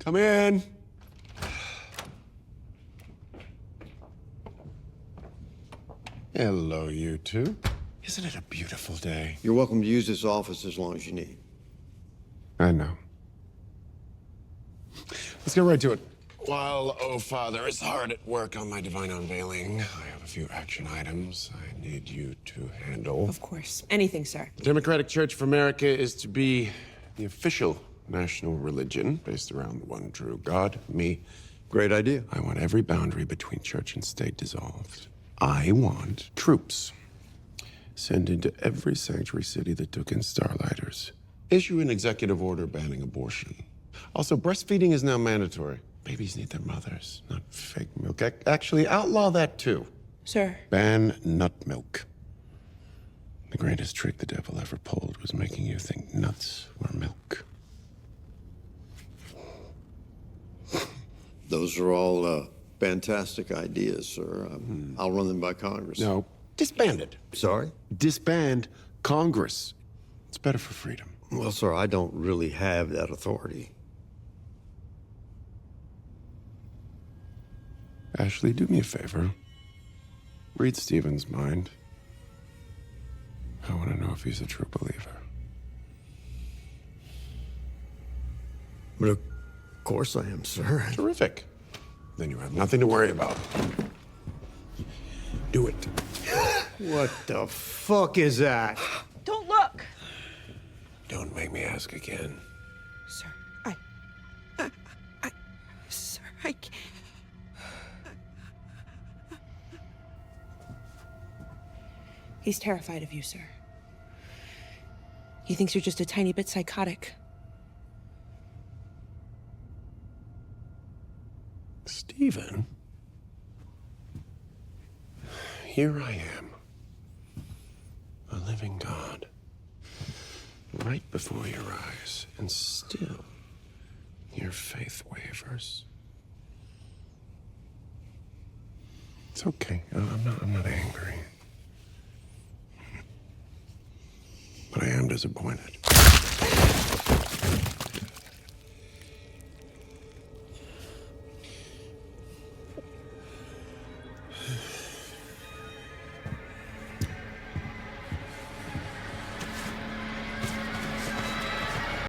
Come in. Hello, you two. Isn't it a beautiful day? You're welcome to use this office as long as you need. I know. Let's get right to it. While Oh Father is hard at work on my divine unveiling, I have a few action items I need you to handle. Of course. Anything, sir. The Democratic Church of America is to be the official national religion based around the one true God, me. Great idea. I want every boundary between church and state dissolved. I want troops sent into every sanctuary city that took in starlighters. Issue an executive order banning abortion. Also, breastfeeding is now mandatory. Babies need their mothers, not fake milk. Actually, outlaw that too. Sir. Ban nut milk. The greatest trick the devil ever pulled was making you think nuts were milk. Those are all fantastic ideas, sir. I'll run them by Congress. No, disband it. Sorry? Disband Congress. It's better for freedom. Well, sir, I don't really have that authority. Ashley, do me a favor. Read Steven's mind. I want to know if he's a true believer. But of course I am, sir. Terrific. Then you have nothing to worry about. Do it. What the fuck is that? Don't look! Don't make me ask again. Sir, Sir, I can't. He's terrified of you, sir. He thinks you're just a tiny bit psychotic. Steven? Here I am. A living God. Right before your eyes. And still, your faith wavers. It's okay. I'm not angry. But I am disappointed.